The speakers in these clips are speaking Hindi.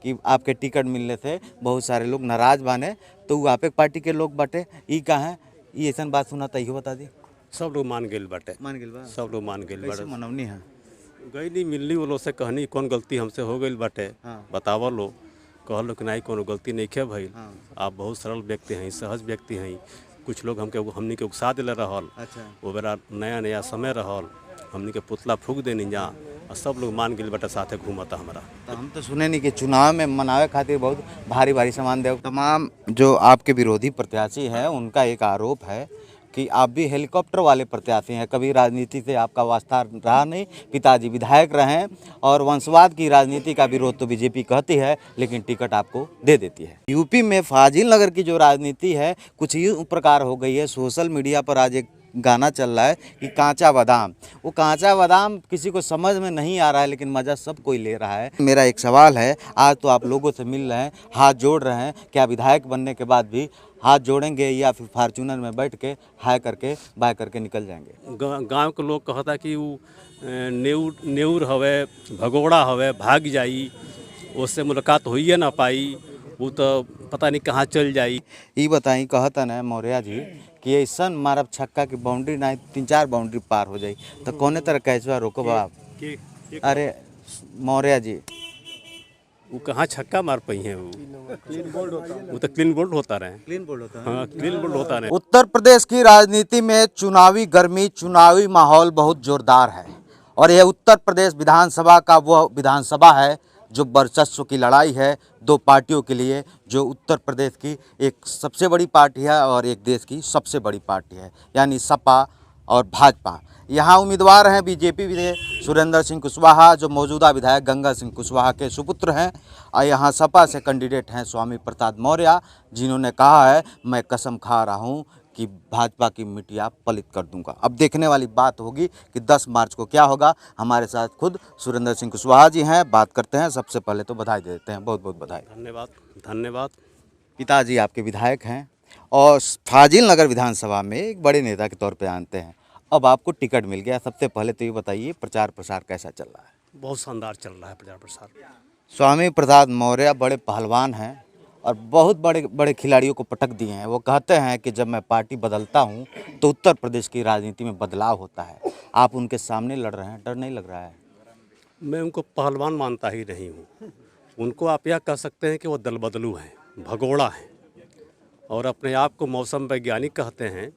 कि आपके टिकट मिलने से बहुत सारे लोग नाराज बाने, तो वो आपे पार्टी के लोग बाटे ई कहाँ है, ये ऐसा बात सुना था, इहो बता दी। सब लोग मान गए बाटे, मान गेल बा, सब लोग मान गए कैसे बाटे। मनवनी है। गई नहीं मिलनी वो लोग से कहनी कौन गलती हमसे हो गई बाटे, हाँ। बतावा लो। कहलो कि नहीं कोनो गलती नहीं है भाई, हाँ। आप बहुत सरल व्यक्ति हैं, सहज व्यक्ति हैं। कुछ लोग हमनी के उकसा दिले रहल, अच्छा। वो बेरा नया नया समय रहल, हमनी के पुतला फूक देनी जा, और सब लोग मान गए बाटे, साथे घूमता हमारा। तो हम तो सुने नहीं कि चुनाव में मनावे खातिर बहुत भारी भारी सामान दे। तमाम जो आपके विरोधी प्रत्याशी हैं उनका एक आरोप है कि आप भी हेलीकॉप्टर वाले प्रत्याशी हैं, कभी राजनीति से आपका वास्ता रहा नहीं, पिताजी विधायक रहे और वंशवाद की राजनीति का विरोध तो बीजेपी कहती है, लेकिन टिकट आपको दे देती है। यूपी में फाजिल नगर की जो राजनीति है कुछ यूँ प्रकार हो गई है। सोशल मीडिया पर आज एक गाना चल रहा है कि कांचा बादाम, वो कांचा बादाम किसी को समझ में नहीं आ रहा है, लेकिन मज़ा सब कोई ले रहा है। मेरा एक सवाल है, आज तो आप लोगों से मिल रहे हैं, हाथ जोड़ रहे हैं, क्या विधायक बनने के बाद भी हाथ जोड़ेंगे या फिर फार्चूनर में बैठ के हाय करके बाय करके निकल जाएंगे? गांव के लोग कहता कि वो नेउर हवे, भगोड़ा हवे, भाग जाई, उससे मुलाकात होइए ना पाई, वो तो पता नहीं कहाँ चल जाई। ये बताई कहता ना मौर्या जी कि ऐसा मारब छक्का की बाउंड्री ना 3-4 बाउंड्री पार हो जाई, तो कौने तरह कैचवा रोको आप? अरे मौर्या जी, वो कहाँ छक्का मार पाई हैं, वो तो क्लीन बोल्ड होता रहे। क्लीन बोल्ड होता है। हाँ, क्लीन बोल्ड होता रहे। उत्तर प्रदेश की राजनीति में चुनावी गर्मी, चुनावी माहौल बहुत जोरदार है और यह उत्तर प्रदेश विधानसभा का वह विधानसभा है जो वर्चस्व की लड़ाई है दो पार्टियों के लिए, जो उत्तर प्रदेश की एक सबसे बड़ी पार्टी है और एक देश की सबसे बड़ी पार्टी है, यानी सपा और भाजपा। यहाँ उम्मीदवार हैं बीजेपी से सुरेंद्र सिंह कुशवाहा, जो मौजूदा विधायक गंगा सिंह कुशवाहा के सुपुत्र हैं, और यहाँ सपा से कैंडिडेट हैं स्वामी प्रसाद मौर्य, जिन्होंने कहा है मैं कसम खा रहा हूँ कि भाजपा की मिट्टियाँ पलित कर दूंगा। अब देखने वाली बात होगी कि 10 मार्च को क्या होगा। हमारे साथ खुद सुरेंद्र सिंह कुशवाहा जी हैं, बात करते हैं। सबसे पहले तो बधाई देते हैं, बहुत बहुत बधाई। धन्यवाद, धन्यवाद। पिताजी आपके विधायक हैं और फाजिल नगर विधानसभा में एक बड़े नेता के तौर पर जानते हैं। अब आपको टिकट मिल गया, सबसे पहले तो ये बताइए प्रचार प्रसार कैसा चल रहा है? बहुत शानदार चल रहा है प्रचार प्रसार। स्वामी प्रसाद मौर्य बड़े पहलवान हैं और बहुत बड़े बड़े खिलाड़ियों को पटक दिए हैं। वो कहते हैं कि जब मैं पार्टी बदलता हूं तो उत्तर प्रदेश की राजनीति में बदलाव होता है। आप उनके सामने लड़ रहे हैं, डर नहीं लग रहा है? मैं उनको पहलवान मानता ही नहीं हूँ। उनको आप यह कह सकते हैं कि वो दल बदलू हैं, भगोड़ा हैं, और अपने आप को मौसम वैज्ञानिक कहते हैं,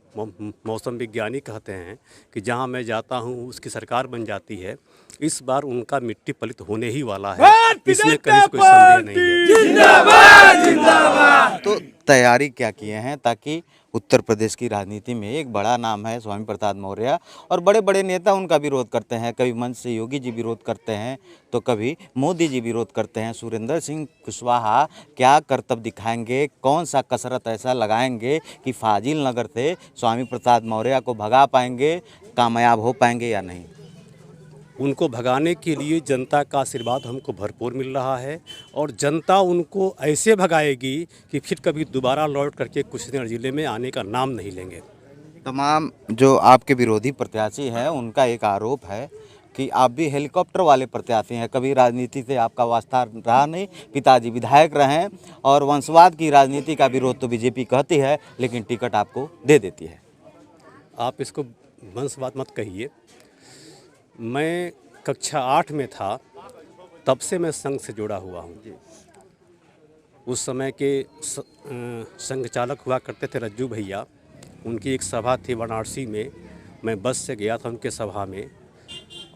मौसम विज्ञानी कहते हैं कि जहाँ मैं जाता हूँ उसकी सरकार बन जाती है। इस बार उनका मिट्टी पलित होने ही वाला है, इसमें कहीं कोई संदेह नहीं है। जिंदाबाद जिंदाबाद। तो तैयारी क्या किए हैं ताकि उत्तर प्रदेश की राजनीति में एक बड़ा नाम है स्वामी प्रसाद मौर्य और बड़े बड़े नेता उनका विरोध करते हैं, कभी मंच से योगी जी विरोध करते हैं तो कभी मोदी जी विरोध करते हैं। सुरेंद्र सिंह कुशवाहा क्या करतब दिखाएंगे, कौन सा कसरत ऐसा लगाएंगे कि फाजिल नगर से स्वामी प्रसाद मौर्य को भगा पाएंगे, कामयाब हो पाएंगे या नहीं? उनको भगाने के लिए जनता का आशीर्वाद हमको भरपूर मिल रहा है और जनता उनको ऐसे भगाएगी कि फिर कभी दोबारा लौट करके कुशीनगर जिले में आने का नाम नहीं लेंगे। तमाम जो आपके विरोधी प्रत्याशी हैं उनका एक आरोप है कि आप भी हेलीकॉप्टर वाले प्रत्याशी हैं, कभी राजनीति से आपका वास्ता रहा नहीं, पिताजी विधायक रहे और वंशवाद की राजनीति का विरोध तो बीजेपी कहती है, लेकिन टिकट आपको दे देती है। आप इसको वंशवाद मत कहिए। मैं कक्षा 8 में था, तब से मैं संघ से जुड़ा हुआ हूँ। उस समय के संघ चालक हुआ करते थे रज्जू भैया, उनकी एक सभा थी वाराणसी में, मैं बस से गया था उनके सभा में,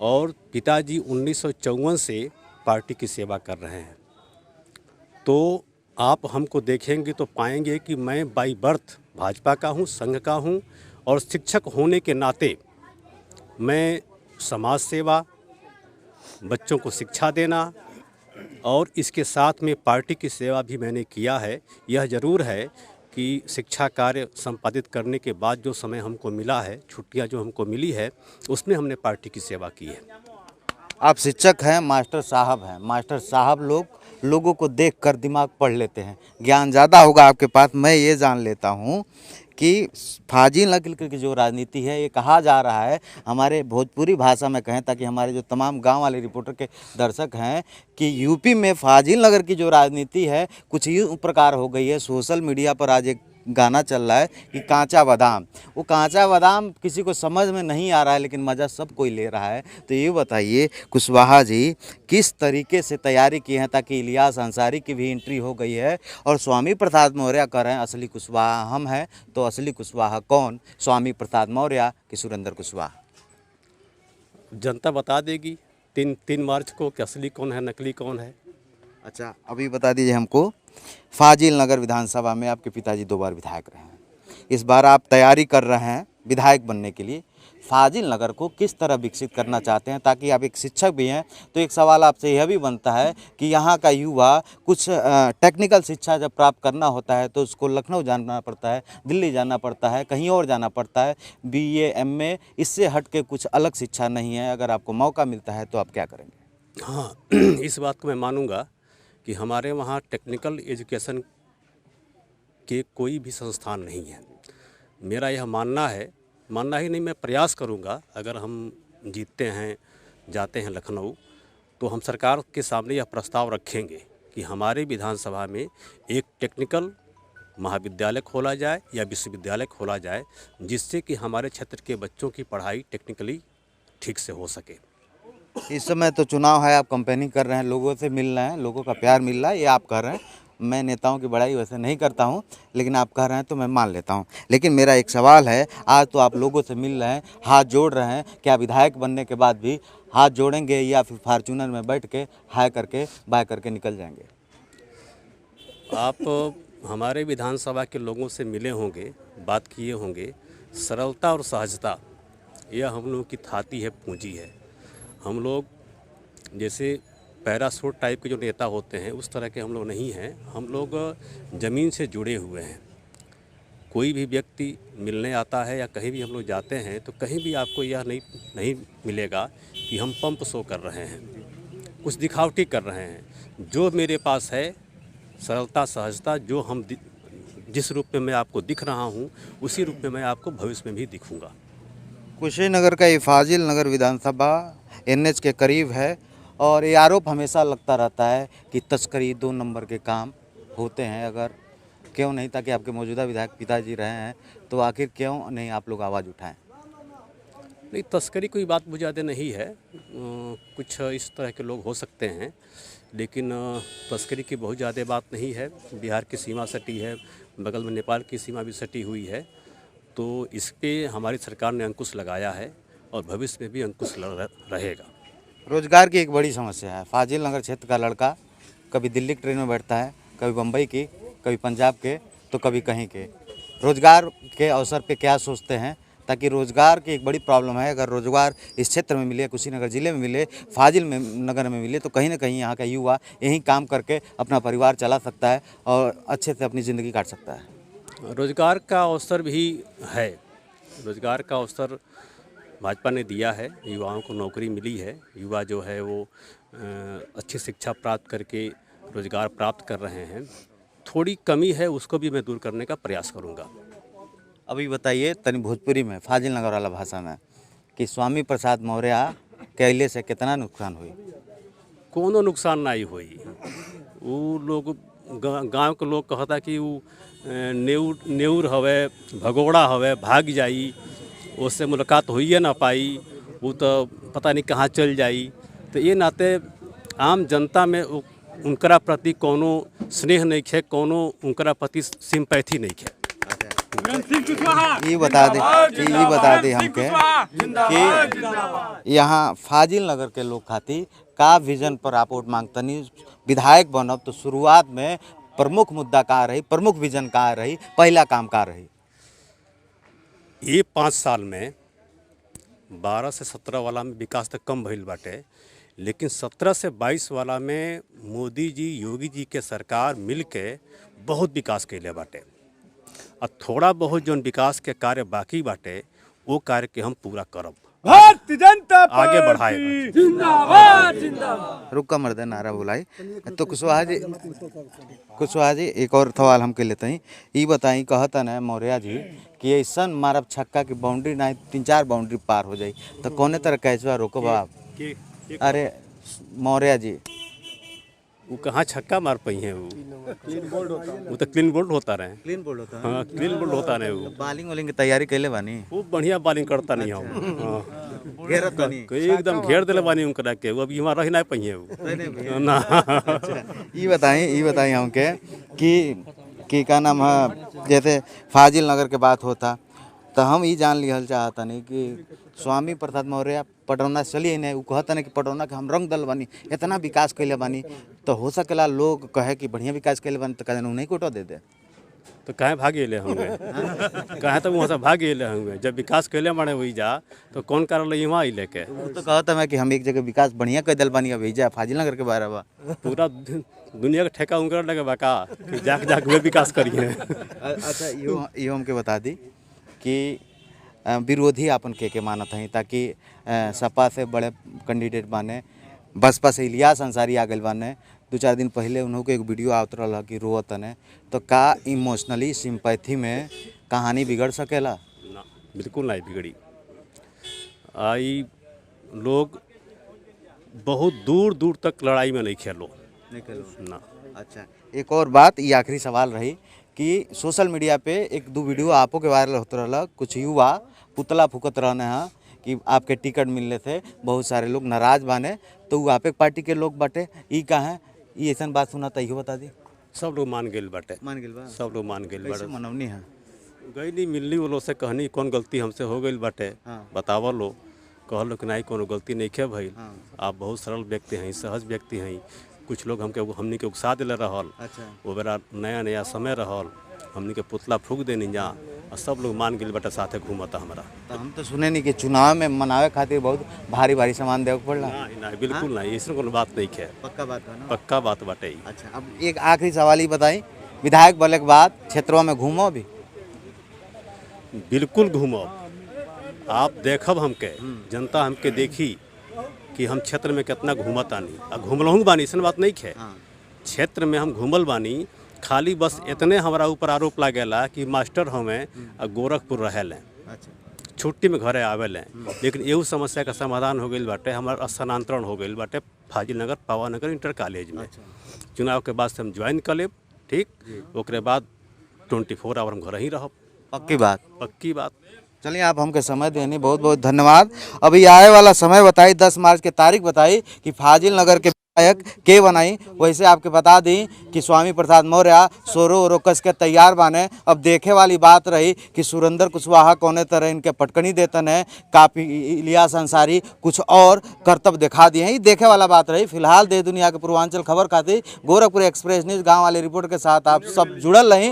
और पिताजी 1954 से पार्टी की सेवा कर रहे हैं। तो आप हमको देखेंगे तो पाएंगे कि मैं बाई बर्थ भाजपा का हूँ, संघ का हूँ, और शिक्षक होने के नाते मैं समाज सेवा, बच्चों को शिक्षा देना और इसके साथ में पार्टी की सेवा भी मैंने किया है। यह ज़रूर है कि शिक्षा कार्य संपादित करने के बाद जो समय हमको मिला है, छुट्टियां जो हमको मिली है, उसमें हमने पार्टी की सेवा की है। आप शिक्षक हैं, मास्टर साहब हैं। मास्टर साहब लोगों को देखकर दिमाग पढ़ लेते हैं, ज्ञान ज़्यादा होगा आपके पास। मैं ये जान लेता हूँ कि फाजिल नगर की जो राजनीति है ये कहा जा रहा है, हमारे भोजपुरी भाषा में कहें ताकि हमारे जो तमाम गांव वाले रिपोर्टर के दर्शक हैं, कि यूपी में फाजिल नगर की जो राजनीति है कुछ इस प्रकार हो गई है। सोशल मीडिया पर आज एक गाना चल रहा है कि कांचा बादाम, वो कांचा बादाम किसी को समझ में नहीं आ रहा है, लेकिन मज़ा सब कोई ले रहा है। तो ये बताइए कुशवाहा जी, किस तरीके से तैयारी की है, ताकि इलियास अंसारी की भी एंट्री हो गई है और स्वामी प्रसाद मौर्य कह रहे हैं असली कुशवाहा हम हैं, तो असली कुशवाहा कौन, स्वामी प्रसाद मौर्य कि सुरेंद्र कुशवाहा? जनता बता देगी 3 मार्च को कि असली कौन है नकली कौन है। अच्छा, अभी बता दीजिए हमको, फाजिल नगर विधानसभा में आपके पिताजी 2 बार विधायक रहे हैं, इस बार आप तैयारी कर रहे हैं विधायक बनने के लिए, फाजिल नगर को किस तरह विकसित करना चाहते हैं? ताकि आप एक शिक्षक भी हैं तो एक सवाल आपसे यह भी बनता है कि यहाँ का युवा कुछ टेक्निकल शिक्षा जब प्राप्त करना होता है तो उसको लखनऊ जाना पड़ता है, दिल्ली जाना पड़ता है, कहीं और जाना पड़ता है, BA MA इससे हट के कुछ अलग शिक्षा नहीं है। अगर आपको मौका मिलता है तो आप क्या करेंगे? हाँ इस बात को मैं मानूंगा कि हमारे वहाँ टेक्निकल एजुकेशन के कोई भी संस्थान नहीं है। मेरा यह मानना ही नहीं, मैं प्रयास करूंगा। अगर हम जीतते हैं, जाते हैं लखनऊ, तो हम सरकार के सामने यह प्रस्ताव रखेंगे कि हमारे विधानसभा में एक टेक्निकल महाविद्यालय खोला जाए या विश्वविद्यालय खोला जाए, जिससे कि हमारे क्षेत्र के बच्चों की पढ़ाई टेक्निकली ठीक से हो सके। इस समय तो चुनाव है, आप कैंपेनिंग कर रहे हैं, लोगों से मिल रहे हैं, लोगों का प्यार मिल रहा है, ये आप कह रहे हैं। मैं नेताओं की बड़ाई वैसे नहीं करता हूं, लेकिन आप कह रहे हैं तो मैं मान लेता हूं। लेकिन मेरा एक सवाल है, आज तो आप लोगों से मिल रहे हैं, हाथ जोड़ रहे हैं, क्या विधायक बनने के बाद भी हाथ जोड़ेंगे या फिर फॉर्च्यूनर में बैठ के हाय करके बाय करके निकल जाएंगे? आप हमारे विधानसभा के लोगों से मिले होंगे, बात किए होंगे। सरलता और सहजता यह हम लोगों की थाती है, पूंजी है। हम लोग जैसे पैरासूट टाइप के जो नेता होते हैं उस तरह के हम लोग नहीं हैं। हम लोग ज़मीन से जुड़े हुए हैं। कोई भी व्यक्ति मिलने आता है या कहीं भी हम लोग जाते हैं तो कहीं भी आपको यह नहीं मिलेगा कि हम पंप शो कर रहे हैं, कुछ दिखावटी कर रहे हैं। जो मेरे पास है सरलता सहजता, जो हम जिस रूप में मैं आपको दिख रहा हूँ उसी रूप में मैं आपको भविष्य में भी दिखूँगा। कुशीनगर का ये फाजिल नगर विधानसभा NH के करीब है और ये आरोप हमेशा लगता रहता है कि तस्करी 2 नंबर के काम होते हैं। अगर क्यों नहीं, ताकि आपके मौजूदा विधायक पिताजी रहे हैं, तो आखिर क्यों नहीं आप लोग आवाज़ उठाएं? नहीं, तस्करी कोई बात बहुत ज़्यादा नहीं है। कुछ इस तरह के लोग हो सकते हैं, लेकिन तस्करी की बहुत ज़्यादा बात नहीं है। बिहार की सीमा सटी है, बगल में नेपाल की सीमा भी सटी हुई है, तो इस पे हमारी सरकार ने अंकुश लगाया है और भविष्य में भी अंकुश रहेगा। रोजगार की एक बड़ी समस्या है। फाजिल नगर क्षेत्र का लड़का कभी दिल्ली की ट्रेन में बैठता है, कभी बम्बई की, कभी पंजाब के, तो कभी कहीं के। रोजगार के अवसर पे क्या सोचते हैं? ताकि रोजगार की एक बड़ी प्रॉब्लम है, अगर रोजगार इस क्षेत्र में मिले, कुशीनगर ज़िले में मिले, फाजिल में नगर में मिले, तो कहीं ना कहीं यहाँ का युवा यहीं काम करके अपना परिवार चला सकता है और अच्छे से अपनी ज़िंदगी काट सकता है। रोजगार का अवसर भी है। रोजगार का अवसर भाजपा ने दिया है, युवाओं को नौकरी मिली है। युवा जो है वो अच्छी शिक्षा प्राप्त करके रोजगार प्राप्त कर रहे हैं। थोड़ी कमी है, उसको भी मैं दूर करने का प्रयास करूंगा। अभी बताइए तनी भोजपुरी में, फाजिल नगर वाला भाषा में, कि स्वामी प्रसाद मौर्य के अइले से कितना नुकसान हुई? कोनो नुकसान नहीं हुई। वो लोग गांव के लोग कहता कि वो नेउर हवे, भगोड़ा हवे, भाग जाई, उससे मुलाकात होइए ना पाई, वो तो पता नहीं कहाँ चल जाई। तो ये नाते आम जनता में उनकरा प्रति कोनो स्नेह नहीं है, कोनो उनकरा प्रति सिंपैथी नहीं है। ये बता दे हमके कि यहाँ फाजिल नगर के लोग खातिर का विजन पर आप वोट मांगतनी, विधायक बनब तो शुरुआत में प्रमुख मुद्दा का रही, प्रमुख विजन का रही, पहला काम का रही? ये 5 साल में 12 से 17 वाला में विकास तो कम भइल बाटे, लेकिन 17 से 22 वाला में मोदी जी, योगी जी के सरकार मिल के बहुत विकास कैले बाटे। और थोड़ा बहुत जो विकास के कार्य बाकी बाटे वो कार्य के हम पूरा करब। भारतीय जनता आगे पार्टी बढ़ाएगा। जिंदाबाद जिंदाबाद। रुका मर्द नारा बुलाई तो कुशवाहा जी एक और सवाल हमके लेते हैं। ये बताई कहता ना मौर्य जी कि ऐसा मारब छक्का की बाउंड्री ना 3-4 बाउंड्री पार हो जाई तो कौने तरह कैचवा रोको आप? अरे मौर्य जी वो कहाँ छक्का मार पाई हैं वो तो क्लीन बोल्ड होता रहे। क्लीन बोल्ड होता है। हाँ क्लीन बोल्ड होता रहे वो बॉलिंग वॉलिंग की तैयारी कैले बानी? खूब बढ़िया बॉलिंग करता नहीं हम। हाँ घेरत बानी एकदम घेर दिले बानी उनकरा के वो अभी वहाँ रह नहीं पाई है वो ना। ये बताई हमके कि क्या नाम है जैसे फाजिल नगर के बात होता तो हम ये जान लिहल चाहता नहीं कि स्वामी प्रसाद मौर्य पटौना चलिए नहीं वो कहता नहीं कि पटौना के हम रंग दल बानी इतना विकास कैले बानी तो हो सकेला लोग कहे कि बढ़िया विकास कैले बानी तो कहते नहीं कोटो दे दे तो कहे भागे ले होंगे कहे तो वहाँ से भागे ले होंगे जब विकास कैले माने वही जा तो कौन कारण ले वहाँ ही लेके वो तो कहता मैं कि हम एक जगह विकास बढ़िया कर दल बानी अब भेजा फाजिल नगर के बारे में पूरा दुनिया का ठेका उनका लगे बका कि जाके वे विकास करिए। अच्छा यो हमके बता दी कि विरोधी आपन के मानत हैं ताकि सपा से बड़े कैंडिडेट बाने बसपा से इलियास अंसारी आ गए बाने 2-4 दिन पहले उन्हों के एक वीडियो आवत रहा कि रोवत ने तो का इमोशनली सिंपैथी में कहानी बिगड़ सकेला? ना बिल्कुल नहीं बिगड़ी। आई लोग बहुत दूर दूर तक लड़ाई में नहीं खेलो ना। अच्छा एक और बात ये आखिरी सवाल रही कि सोशल मीडिया पे 1-2 वीडियो आपो के वायरल होते रहा कुछ युवा पुतला फूकत रहने हैं कि आपके टिकट मिलने थे बहुत सारे लोग नाराज बाने तो वो आपे पार्टी के लोग बाटे ई कहाँ ये ऐसा बात सुना तो बता दी? सब लोग मान गए बाटे मान गए बा सब लोग मान गए बाटे। मनौनी है गई नहीं मिलनी वो लोग से कहनी कौन गलती हमसे हो गई बाटे हाँ। बतावा लो कहलो कि नहीं कोनो गलती नहीं खे भाई हाँ। आप बहुत सरल व्यक्ति हैं सहज व्यक्ति हैं कुछ लोग हमनी के उकसा दिले रहल अच्छा वो बेरा नया नया समय रहल हमनी के पुतला फूक देनी जा और सब लोग मान गए बेटा साथे घूमता हमारा। तो हम तो सुने नहीं कि चुनाव में मनावे खातिर बहुत भारी भारी सामान देवे पड़ला। नहीं बिल्कुल नहीं ऐसा कोनो बात नहीं है पक्का बात है ना? पक्का बात बाटे। अच्छा अब एक आखिरी सवाल ही बताई विधायक बोले के बाद क्षेत्रों में घूमो भी? बिल्कुल घूमो आप देखब हमके जनता हमके देखी कि हम क्षेत्र में कितना घूमता नहीं आ घूमलहूँ बानी ऐसा बात नहीं है। क्षेत्र में हम घूमल बानी खाली बस इतने हमारा ऊपर आरोप लागेला कि मास्टर हमें गोरखपुर रहें छुट्टी में घरे आवेलें लेकिन एहू समस्या का समाधान हो गई बाटे हमारा स्थानांतरण हो गई बाटे फाजिल नगर पावा नगर इंटर कॉलेज में। चुनाव के बाद से हम ज्वाइन कर लेब ठीक ओकरे बाद 24 आवर हम घर ही रहब। पक्की बात। बात चलिए आप हमके समय देने बहुत बहुत धन्यवाद। अभी आए वाला समय बताई 10 मार्च की तारीख बताई कि फाजिल नगर के विधायक के बनाई वैसे आपके बता दी कि स्वामी प्रसाद मौर्य सोरो ओरो कस के तैयार बाने। अब देखे वाली बात रही कि सुरेंद्र कुशवाहा कौने तरह इनके पटकनी देतन है काफ़ी इलियास अंसारी कुछ और करतब दिखा दिए हैं ये देखे वाला बात रही। फिलहाल देश दुनिया के पूर्वांचल खबर खातिर गोरखपुर एक्सप्रेस न्यूज़ गाँव वाली रिपोर्ट के साथ आप सब जुड़ल रहीं।